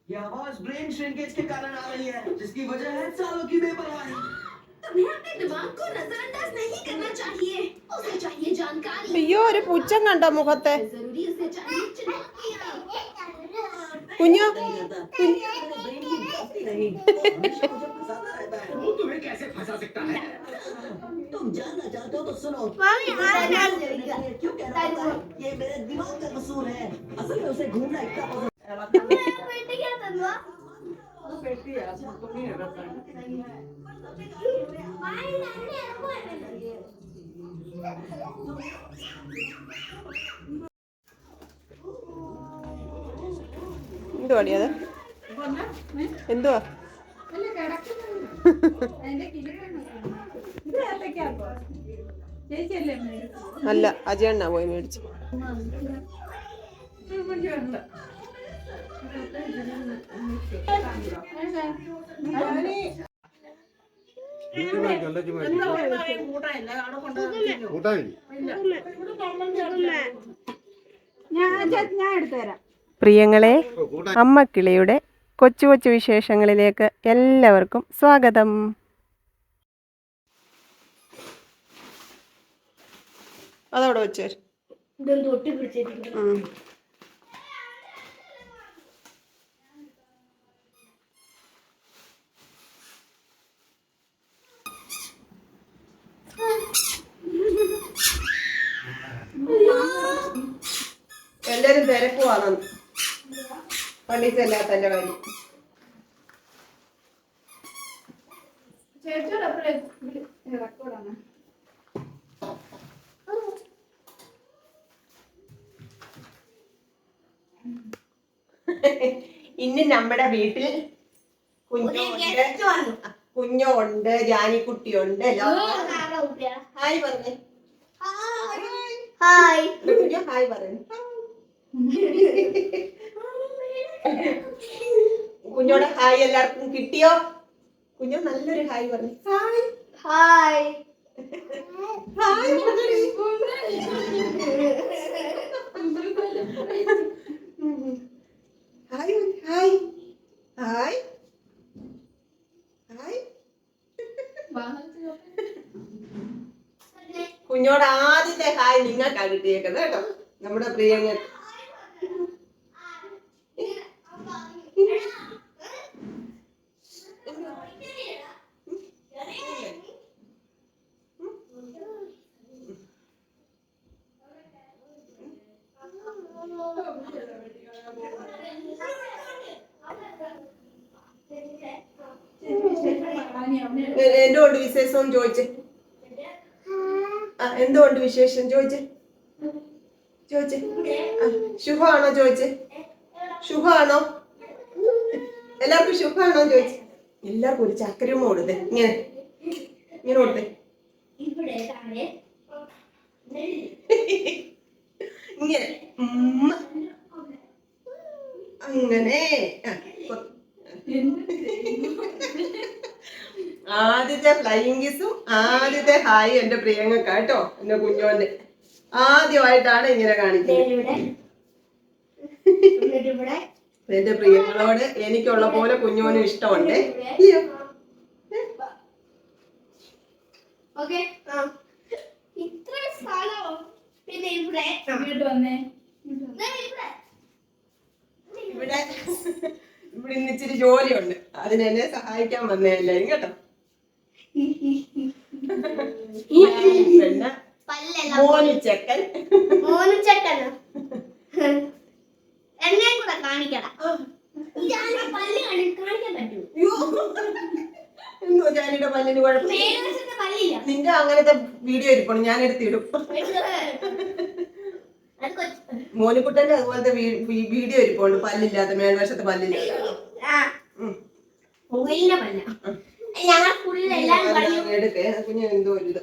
ये आवाज brain shrinkage के कारण आ रही है, जिसकी वजह है सालों की बेपरवाही। तुम्हें अपने दिमाग को नजरअंदाज नहीं करना चाहिए, उसे चाहिए जानकारी। അയ്യോ ഒരു പുച്ഛം കണ്ടോ മുഖത്തെ जरूरी उसे चाहिए चुनौतियां। കുഞ്ഞു वो तुम्हें कैसे फंसा सकता है? तुम जानना चाहते हो तो सुनो। क्यों कह रहा है ये मेरे दिमाग का कसूर है, असल में उसे घूमना इतना पसंद। എന്തുവാടി അത്? എന്തുവാ? അല്ല അജയണ്ണ പോയി മേടിച്ചു. പ്രിയങ്ങളെ, അമ്മക്കിളിയുടെ കൊച്ചു കൊച്ചു വിശേഷങ്ങളിലേക്ക് എല്ലാവർക്കും സ്വാഗതം. അതവിടെ വെച്ചേ. എല്ലാരും തിരക്കുവാണ് പള്ളി ചെല്ലാത്തന്റെ കാര്യം. ഇന്ന് നമ്മുടെ വീട്ടിൽ കുഞ്ഞുണ്ട്, ജാനിക്കുട്ടിയുണ്ട്. ഹായ് പറഞ്ഞേ. ഹായ് ഹായ് പറഞ്ഞു. കുഞ്ഞോടെ ഹായ് എല്ലാവർക്കും കിട്ടിയോ? കുഞ്ഞു നല്ലൊരു ഹായ് പറഞ്ഞു. Hi hi hi hi hi hi hi. കുഞ്ഞോട് ആദ്യത്തെ ഹായ് നിങ്ങൾക്കാ കിട്ടിയേക്കുന്നത് കേട്ടോ, നമ്മുടെ പ്രിയങ്ങൾ. എന്തുകൊണ്ട് വിശേഷം ചോദിച്ചേ? എന്തുകൊണ്ട് വിശേഷം ചോദിച്ചേ? ശുഭമാണോ ചോദിച്ചേ? ശുഭമാണോ? എല്ലാവർക്കും ശുഭമാണോ ചോദിച്ചേ? എല്ലാവർക്കും ഒരു ചക്കരയും കൊടുത്തേ. ഇങ്ങനെ ഇങ്ങനെ കൊടുത്തേ. ഇങ്ങനെ അങ്ങനെ. ആദ്യത്തെ ഫ്ലൈയിങ് കിസും ആദ്യത്തെ ഹായ് എന്റെ പ്രിയങ്ങൾക്ക് കേട്ടോ, എന്റെ കുഞ്ഞോന്റെ ആദ്യമായിട്ടാണ് ഇങ്ങനെ കാണിക്കുന്നത്. എന്റെ പ്രിയങ്ങളോട് എനിക്കുള്ള പോലെ കുഞ്ഞോനും ഇഷ്ടമുണ്ട്. ഇവിടെ ഇവിടെ ഇന്ന് ഇച്ചിരി ജോലിയുണ്ട്, അതിനെന്നെ സഹായിക്കാൻ വന്നേ എല്ലാരും കേട്ടോ. പിന്നെ മോനുച്ചക്കൻ എന്നെ കൂടെ കാണിക്കണം. എന്തോ ജാനിയുടെ പല്ലിന് കുഴപ്പം? നിന്റെ അങ്ങനത്തെ വീഡിയോ ഇരിക്കണം, ഞാൻ എടുത്തിടും. മോനിക്കുട്ടന്റെ അതുപോലത്തെ വീഡിയോ ഇരിപ്പുണ്ട്, പല്ലില്ലാത്ത, മേൽവശത്ത് പല്ലില്ലാത്ത. എടുക്കേ കുഞ്ഞ് എന്തോ ഇത്.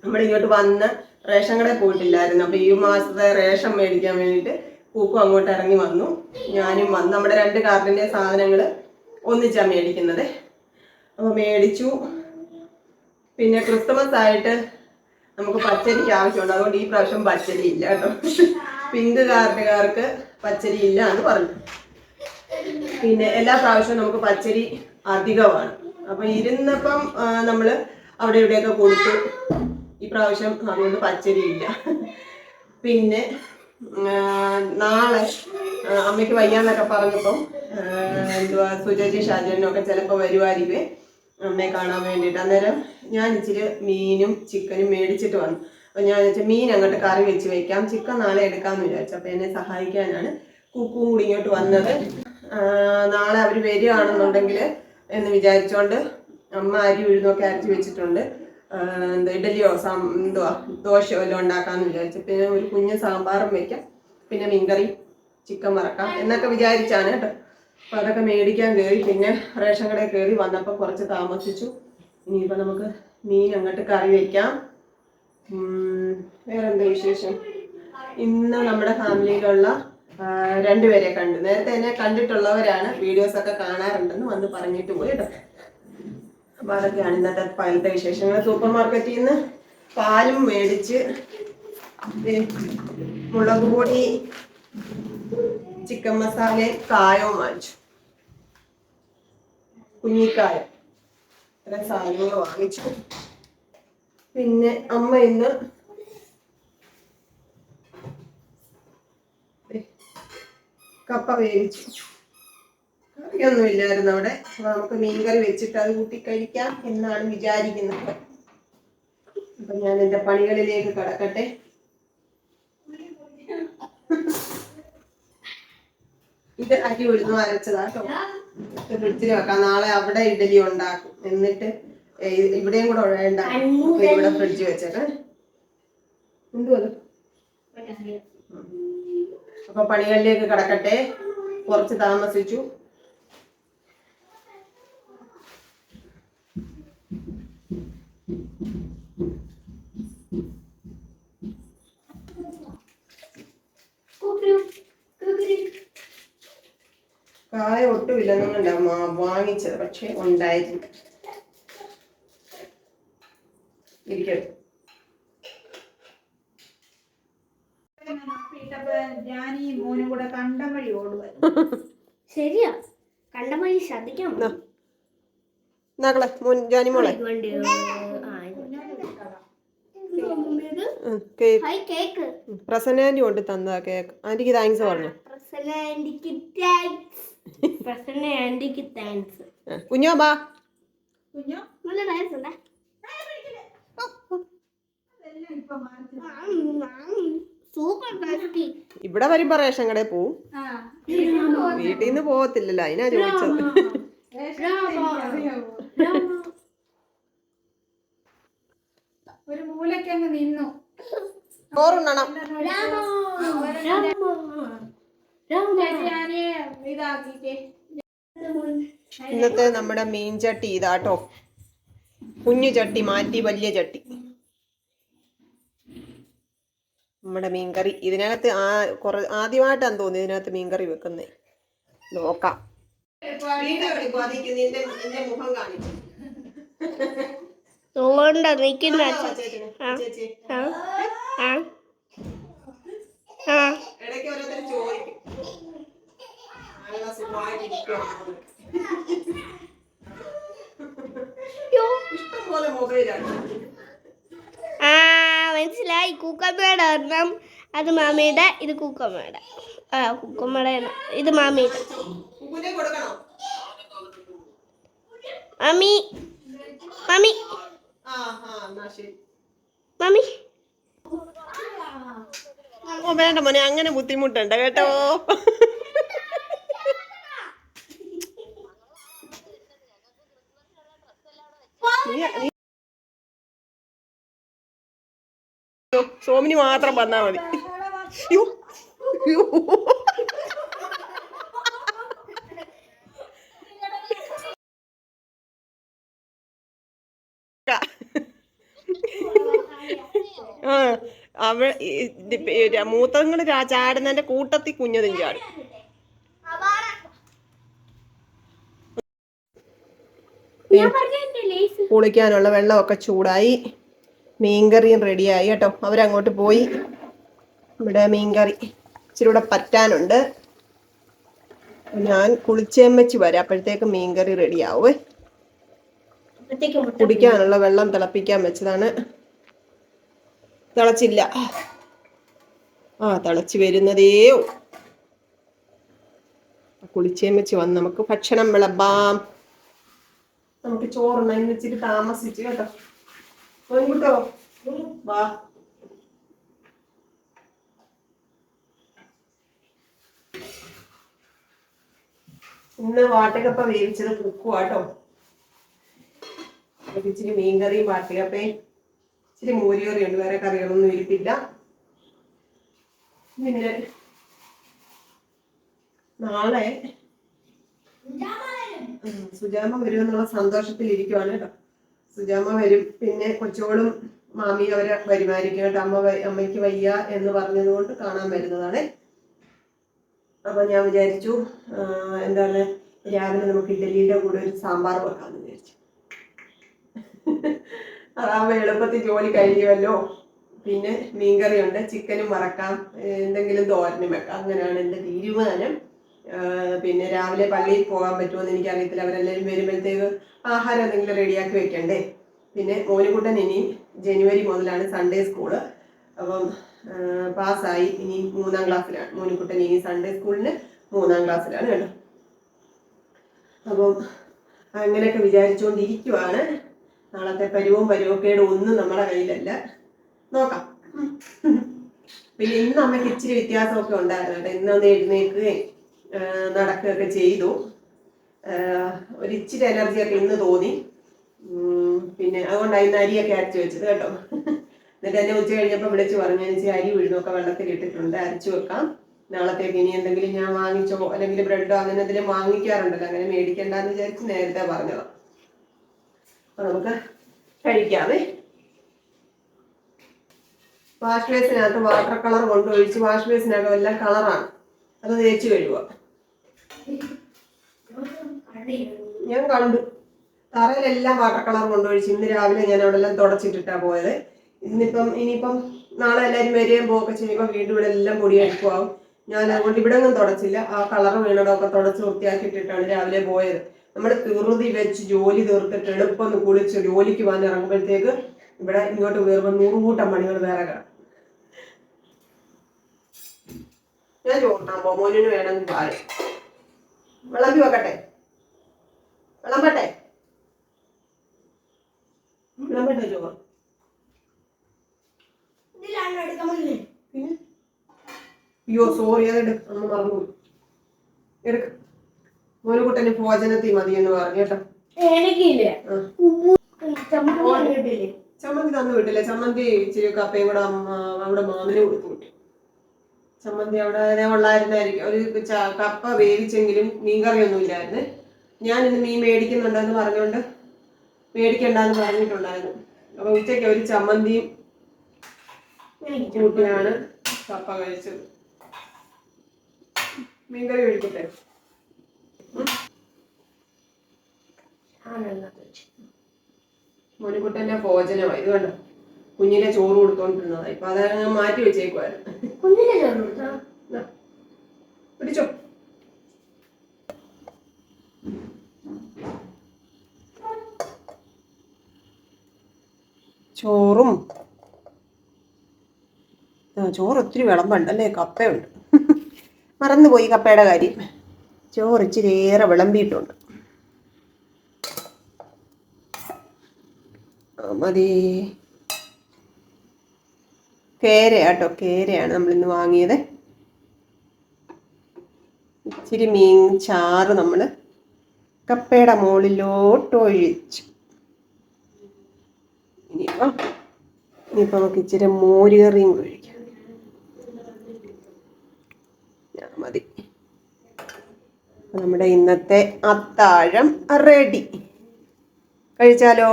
നമ്മളിങ്ങോട്ട് വന്ന് റേഷൻ കടയിൽ പോയിട്ടില്ലായിരുന്നു. അപ്പൊ ഈ മാസത്തെ റേഷൻ മേടിക്കാൻ വേണ്ടിട്ട് പൂക്കും അങ്ങോട്ട് ഇറങ്ങി വന്നു, ഞാനും വന്നു. നമ്മുടെ 2 കാർഡിന്റെ സാധനങ്ങള് ഒന്നിച്ചാ മേടിക്കുന്നത്. അപ്പൊ മേടിച്ചു. പിന്നെ ക്രിസ്മസ് ആയിട്ട് നമുക്ക് പച്ചരിക്ക് ആവശ്യമുണ്ട്, അതുകൊണ്ട് ഈ പ്രാവശ്യം പച്ചരി ഇല്ല കേട്ടോ. പിങ്ക് കാർഡുകാർക്ക് പച്ചരി ഇല്ല എന്ന് പറഞ്ഞു. പിന്നെ എല്ലാ പ്രാവശ്യവും നമുക്ക് പച്ചരി അധികമാണ്. അപ്പൊ ഇരുന്നപ്പം നമ്മള് അവിടെ ഇവിടെയൊക്കെ കൊടുത്തു. ഈ പ്രാവശ്യം അതുകൊണ്ട് പച്ചരി ഇല്ല. പിന്നെ നാളെ അമ്മയ്ക്ക് വയ്യാന്നൊക്കെ പറഞ്ഞപ്പം എന്തുവാ സുജജി ഷാജനും ഒക്കെ ചിലപ്പോൾ വരുമായിരിക്കും അമ്മയെ കാണാൻ വേണ്ടിയിട്ട്. അന്നേരം ഞാൻ ഇച്ചിരി മീനും ചിക്കനും മേടിച്ചിട്ട് വന്നു. അപ്പം ഞാൻ വെച്ചാൽ മീൻ അങ്ങോട്ട് കറി വെച്ച് വയ്ക്കാം, ചിക്കൻ നാളെ എടുക്കാമെന്ന് വിചാരിച്ചു. അപ്പം എന്നെ സഹായിക്കാനാണ് കുക്കും കൂടി ഇങ്ങോട്ട് വന്നത്. നാളെ അവർ വരികയാണെന്നുണ്ടെങ്കിൽ എന്ന് വിചാരിച്ചുകൊണ്ട് അമ്മ അരി ഉഴുന്നൊക്കെ അരച്ച് വെച്ചിട്ടുണ്ട്. എന്താ ഇഡലിയോ എന്തുവാ ദോശയോ എല്ലാം ഉണ്ടാക്കാമെന്ന് വിചാരിച്ചു. പിന്നെ ഒരു കുഞ്ഞ് സാമ്പാറും വയ്ക്കാം, പിന്നെ മീൻകറി ചിക്കൻ വറക്കാം എന്നൊക്കെ വിചാരിച്ചാണ് കേട്ടോ. അപ്പം അതൊക്കെ മേടിക്കാൻ കയറി. പിന്നെ റേഷൻ കടയിൽ കയറി വന്നപ്പോൾ കുറച്ച് താമസിച്ചു. ഇനിയിപ്പോൾ നമുക്ക് മീൻ അങ്ങോട്ട് കറി വയ്ക്കാം. വേറെന്താ വിശേഷം? ഇന്ന് നമ്മുടെ ഫാമിലിയിലുള്ള 2 പേരെ കണ്ടു. നേരത്തെ എന്നെ കണ്ടിട്ടുള്ളവരാണ്, വീഡിയോസൊക്കെ കാണാറുണ്ടെന്ന് വന്ന് പറഞ്ഞിട്ട് പോയി കേട്ടോ. അപ്പം അതൊക്കെയാണ് ഇന്നത്തെ പലത്തെ വിശേഷങ്ങൾ. സൂപ്പർ മാർക്കറ്റിൽ നിന്ന് പാലും മേടിച്ച്, മുളക് പൊടി, ചിക്കൻ മസാല, കായവും വാങ്ങിച്ചു, കുഞ്ഞിക്കായ, ഇത്ര സാധനങ്ങൾ വാങ്ങിച്ചു. പിന്നെ അമ്മ ഇന്ന് കപ്പ വേവിച്ചു, കറിയൊന്നും ഇല്ലായിരുന്നു അവിടെ. അപ്പൊ നമുക്ക് മീൻകറി വെച്ചിട്ട് അത് കൂട്ടി കഴിക്കാം എന്നാണ് വിചാരിക്കുന്നത്. അപ്പൊ ഞാൻ എന്റെ പണികളിലേക്ക് കടക്കട്ടെ. ഇത് അരി ഉഴുന്നു അരച്ചതാട്ടോ, ഫ്രിഡ്ജിൽ വെക്കാം. നാളെ അവിടെ ഇഡലി ഉണ്ടാക്കും, എന്നിട്ട് ഇവിടെയും കൂടെ ഉണ്ടാക്കും. ഇവിടെ ഫ്രിഡ്ജ് വെച്ചേക്കാം. എന്തുവാ? അപ്പൊ പണികളിലേക്ക് കടക്കട്ടെ. കുറച്ച് താമസിച്ചു. കായ ഒട്ടുമില്ലെന്നുകൊണ്ടാ വാങ്ങിച്ചത്, പക്ഷെ ഉണ്ടായിരുന്നു. ഇരിക്കട്ടെ. ഞാനീ മോനും കൂടെ കണ്ടം വഴി ഓടുവായിരുന്നു. ശരിയാ, കണ്ടം വഴി ശ്രദ്ധിക്കാം. ജാനിമോളെ പ്രസന്ന ആന്റി കൊണ്ട് തന്നതാ കേക്ക്. ആന്റിക്ക് താങ്ക്സ് പറഞ്ഞു. കുഞ്ഞോ ബാ. കുഞ്ഞോ ഇവിടെ വരുമ്പോ റേഷൻ കടയിൽ പോവും, വീട്ടിൽ നിന്ന് പോകത്തില്ലല്ലോ, അതിനാ ചോദിച്ചത്. ഒരു മൂലക്കങ്ങ് നിന്നു. ചോറുണ്ണണം. ഇന്നത്തെ നമ്മുടെ മീൻ ചട്ടി ഇതാട്ടോ, കുഞ്ഞു ചട്ടി മാറ്റി വലിയ ചട്ടി. നമ്മുടെ മീൻകറി ഇതിനകത്ത് ആദ്യമായിട്ടാന്ന് തോന്നി ഇതിനകത്ത് മീൻകറി വെക്കുന്നേ. നോക്കാം. ഇടയ്ക്ക് ഓരോരുത്തർ ചോദിക്കും ഇഷ്ടംപോലെ മൊബൈലാണ്. മനസ്സിലായി. കൂക്കമ്മയുടെ ഒരെണ്ണം, അത് മാമിയുടെ, ഇത് കൂക്കമ്മയുടെ. കൂക്കമ്മയുടെ ഇത് മാമിയുടെ. മമ്മി മമ്മി മമ്മി വേണ്ട മോനെ, അങ്ങനെ ബുദ്ധിമുട്ടുണ്ട് കേട്ടോ. സോമിനി മാത്രം വന്നാ മതി. യ്യോ, യ്യോ. മൂത്തങ്ങൾ ചാടുന്നതിന്റെ കൂട്ടത്തിൽ കുഞ്ഞതും ചാടും. കുളിക്കാനുള്ള വെള്ളമൊക്കെ ചൂടായി, മീൻകറിയും റെഡിയായി കേട്ടോ. അവരങ്ങോട്ട് പോയി. ഇവിടെ മീൻകറി ഇച്ചിരി കൂടെ പറ്റാനുണ്ട്. ഞാൻ കുളിച്ചേമ്മച്ച് വരാം, അപ്പോഴത്തേക്ക് മീൻകറി റെഡിയാവേ. കുടിക്കാനുള്ള വെള്ളം തിളപ്പിക്കാൻ വെച്ചതാണ്, തിളച്ചില്ല. തിളച്ച് വരുന്നതേ. കുളിച്ചേമ്മച്ച് വന്ന് നമുക്ക് ഭക്ഷണം വിളമ്പാം. നമുക്ക് ചോറുണ്ണ. ഇന്ന് ഇച്ചിരി താമസിച്ചു കേട്ടോ. കേട്ടോ വാ. ഇന്ന് വാട്ടുകപ്പ വേവിച്ചത് കുക്കുവാട്ടോ. ഇച്ചിരി മീൻകറിയും വാട്ടുകപ്പയും ഇച്ചിരി മോരുകറി ഉണ്ട്. വേറെ കറികളൊന്നും ഇരിപ്പില്ല. പിന്നെ നാളെ സുജാമ വരും എന്നുള്ള സന്തോഷത്തിൽ ഇരിക്കുവാണ് കേട്ടോ. സുജാമ വരും. പിന്നെ കൊച്ചോളും മാമി അവരെ വരുമായിരിക്കും കേട്ടോ. അമ്മയ്ക്ക് വയ്യ എന്ന് പറഞ്ഞത് കൊണ്ട് കാണാൻ വരുന്നതാണ്. അപ്പൊ ഞാൻ വിചാരിച്ചു എന്താണ് രാവിലെ നമുക്ക് ഇഡലിയുടെ കൂടെ ഒരു സാമ്പാർ വെക്കാമെന്ന് വിചാരിച്ചു. അതാവുമ്പോ എളുപ്പത്തിൽ ജോലി കഴിയുമല്ലോ. പിന്നെ മീൻകറി ഉണ്ട്, ചിക്കനും വറക്കാം, എന്തെങ്കിലും തോരനും വെക്കാം. അങ്ങനെയാണ് എൻ്റെ തീരുമാനം. പിന്നെ രാവിലെ പള്ളിയിൽ പോകാൻ പറ്റുമെന്ന് എനിക്കറിയത്തില്ല. അവരെല്ലാവരും വരുമ്പോഴത്തേക്ക് ആഹാരം എന്തെങ്കിലും റെഡിയാക്കി വെക്കണ്ടേ. പിന്നെ മോനുകുട്ടൻ ഇനി ജനുവരി മുതലാണ് സൺഡേ സ്കൂള്. അപ്പം പാസ്സായി. ഇനി 3ാം ക്ലാസ്സിലാണ് മോനുകുട്ടൻ. ഇനി സൺഡേ സ്കൂളിന് 3ാം ക്ലാസ്സിലാണ് കേട്ടോ. അപ്പം അങ്ങനെയൊക്കെ വിചാരിച്ചുകൊണ്ടിരിക്കുവാണ്. നാളത്തെ പരുവക്കേടും ഒന്നും നമ്മുടെ കയ്യിലല്ല. നോക്കാം. പിന്നെ ഇന്ന് അമ്മയ്ക്ക് ഇച്ചിരി വ്യത്യാസമൊക്കെ ഉണ്ടായിരുന്നു കേട്ടോ. ഇന്നൊന്ന് എഴുന്നേൽക്കുകയും നടക്കുകയൊക്കെ ചെയ്തു. ഒരു ഇച്ചിരി എനർജിയൊക്കെ ഇന്ന് തോന്നി. പിന്നെ അതുകൊണ്ടാണ് ഇന്ന് അരിയൊക്കെ അരച്ചു വെച്ചത് കേട്ടോ. എന്നിട്ട് എന്നെ ഉച്ച കഴിഞ്ഞപ്പോൾ വിളിച്ച് പറഞ്ഞു, എനിക്ക് അരി ഉഴുന്നൊക്കെ വെള്ളത്തിലിട്ടിട്ടുണ്ട്, അരച്ചു വെക്കാം നാളത്തേക്ക്. ഇനി എന്തെങ്കിലും ഞാൻ വാങ്ങിച്ചോ അല്ലെങ്കിൽ ബ്രെഡോ അങ്ങനെ എന്തെങ്കിലും വാങ്ങിക്കാറുണ്ടല്ലോ, അങ്ങനെ മേടിക്കണ്ടെന്ന് വിചാരിച്ച് നേരത്തെ പറഞ്ഞതാണ്. അപ്പൊ നമുക്ക് കഴിക്കാമേ. വാഷ് ബേസിനകത്ത് വാട്ടർ കളർ കൊണ്ടൊഴിച്ച് വാഷ് ബേസിനകം എല്ലാം കളറാണ്, അത് തേച്ച് കഴുകുക. ഞാൻ കണ്ടു തറയിലെല്ലാം വാട്ടർ കളർ കൊണ്ടൊഴിച്ച്. ഇന്ന് രാവിലെ ഞാൻ അവിടെ എല്ലാം തുടച്ചിട്ടിട്ടാണ് പോയത്. ഇനിയിപ്പം നാളെ എല്ലാവരും വരികയും പോവുകയൊക്കെ ചെയ്യുമ്പോൾ വീണ്ടും ഇവിടെ എല്ലാം പൊടിയടിക്കുമാവും. ഞാൻ അതുകൊണ്ട് ഇവിടെ ഒന്നും തുടച്ചില്ല. ആ കളർ വീണടമൊക്കെ തുടച്ച് വൃത്തിയാക്കിയിട്ടിട്ടാണ് രാവിലെ പോയത്. നമ്മൾ ധൃതി വെച്ച് ജോലി തീർത്തിട്ട് എളുപ്പം കുളിച്ച് ജോലിക്ക് പോകാൻ ഇറങ്ങുമ്പോഴത്തേക്ക് ഇവിടെ ഇങ്ങോട്ട് കയറുമ്പോൾ 100 കൂട്ടം പണികൾ വേറെ കാണാം. ഞാൻ ചോറിനാൻ പോ. മോനിന് വേണമെങ്കിൽ പാല് വിളമ്പി വെക്കട്ടെ? വിളമ്പട്ടെ ചോറ്? അയ്യോ സോറി, അതെടുക്ക, അമ്മ മറന്നു. എടുക്ക. മോനുകുട്ടന് ഭോജനത്തിൽ മതി എന്ന് പറഞ്ഞു കേട്ടോ. ചമ്മന്തി തന്നു വിട്ടില്ല. ചമ്മന്തി ഇച്ചിരി കപ്പയും കൂടെ അവിടെ മാമിന് കൊടുത്തു വിട്ടു. ചമ്മന്തി അവിടെ ഉള്ളായിരുന്നായിരിക്കും. ഒരു കപ്പ വേവിച്ചെങ്കിലും മീൻകറിയൊന്നും ഇല്ലായിരുന്നു. ഞാൻ ഇന്ന് മീൻ മേടിക്കുന്നുണ്ടെന്ന് പറഞ്ഞുകൊണ്ട് മേടിക്കണ്ടെന്ന് പറഞ്ഞിട്ടുണ്ടായിരുന്നു. അപ്പൊ ഉച്ചയ്ക്ക് ഒരു ചമ്മന്തിയും കൂട്ടിയാണ് കപ്പ കഴിച്ചത്. മീൻകറി മേടിക്കട്ടെ? മോനിക്കുട്ടന്റെ ഭോജനമായി. ഇത് കണ്ടോ, കുഞ്ഞിനെ ചോറ് കൊടുത്തോണ്ടിരുന്നതാ. ഇപ്പൊ അത് മാറ്റി വെച്ചേക്കുവായിരുന്നു. പിടിച്ചോ. ചോറും ചോറ് ഒത്തിരി വിളമ്പുണ്ടല്ലേ. കപ്പയുണ്ട്, മറന്നുപോയി കപ്പയുടെ കാര്യം. ചോറ് ഇച്ചിരി ഏറെ വിളമ്പിയിട്ടുണ്ട്. മതി. കേരയാട്ടോ, കേരയാണ് നമ്മളിന്ന് വാങ്ങിയത്. ഇച്ചിരി മീൻ ചാറ് നമ്മൾ കപ്പയുടെ മുകളിലോട്ട് ഒഴിച്ചു. ഇനിയിപ്പോൾ നമുക്ക് ഇച്ചിരി മോര് കറിയും കഴിക്കാം. മതി. നമ്മുടെ ഇന്നത്തെ അത്താഴം റെഡി. കഴിച്ചാലോ?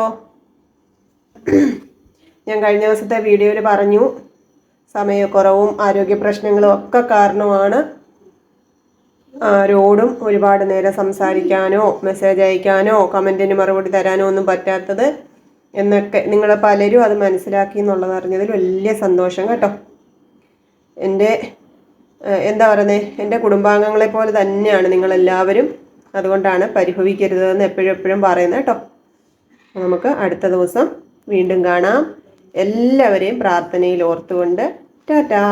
ഞാൻ കഴിഞ്ഞ ദിവസത്തെ വീഡിയോയിൽ പറഞ്ഞു, സമയക്കുറവും ആരോഗ്യ പ്രശ്നങ്ങളും ഒക്കെ കാരണമാണ് ആരോടും ഒരുപാട് നേരം സംസാരിക്കാനോ മെസ്സേജ് അയക്കാനോ കമൻറ്റിന് മറുപടി തരാനോ ഒന്നും പറ്റാത്തത് എന്നൊക്കെ നിങ്ങൾ പലരും അത് മനസ്സിലാക്കി എന്നുള്ളത് അറിഞ്ഞതിൽ വലിയ സന്തോഷം കേട്ടോ. എന്താ പറയുന്നത്, എൻ്റെ കുടുംബാംഗങ്ങളെ പോലെ തന്നെയാണ് നിങ്ങളെല്ലാവരും. അതുകൊണ്ടാണ് പരിഭവിക്കരുതെന്ന് എപ്പോഴും പറയുന്നത് കേട്ടോ. നമുക്ക് അടുത്ത ദിവസം വീണ്ടും കാണാം. എല്ലാവരെയും പ്രാർത്ഥനയിൽ ഓർത്തുകൊണ്ട് ടാറ്റാ.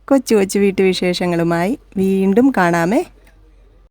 കൊച്ചു കൊച്ചു വീട്ടുവിശേഷങ്ങളുമായി വീണ്ടും കാണാമേ.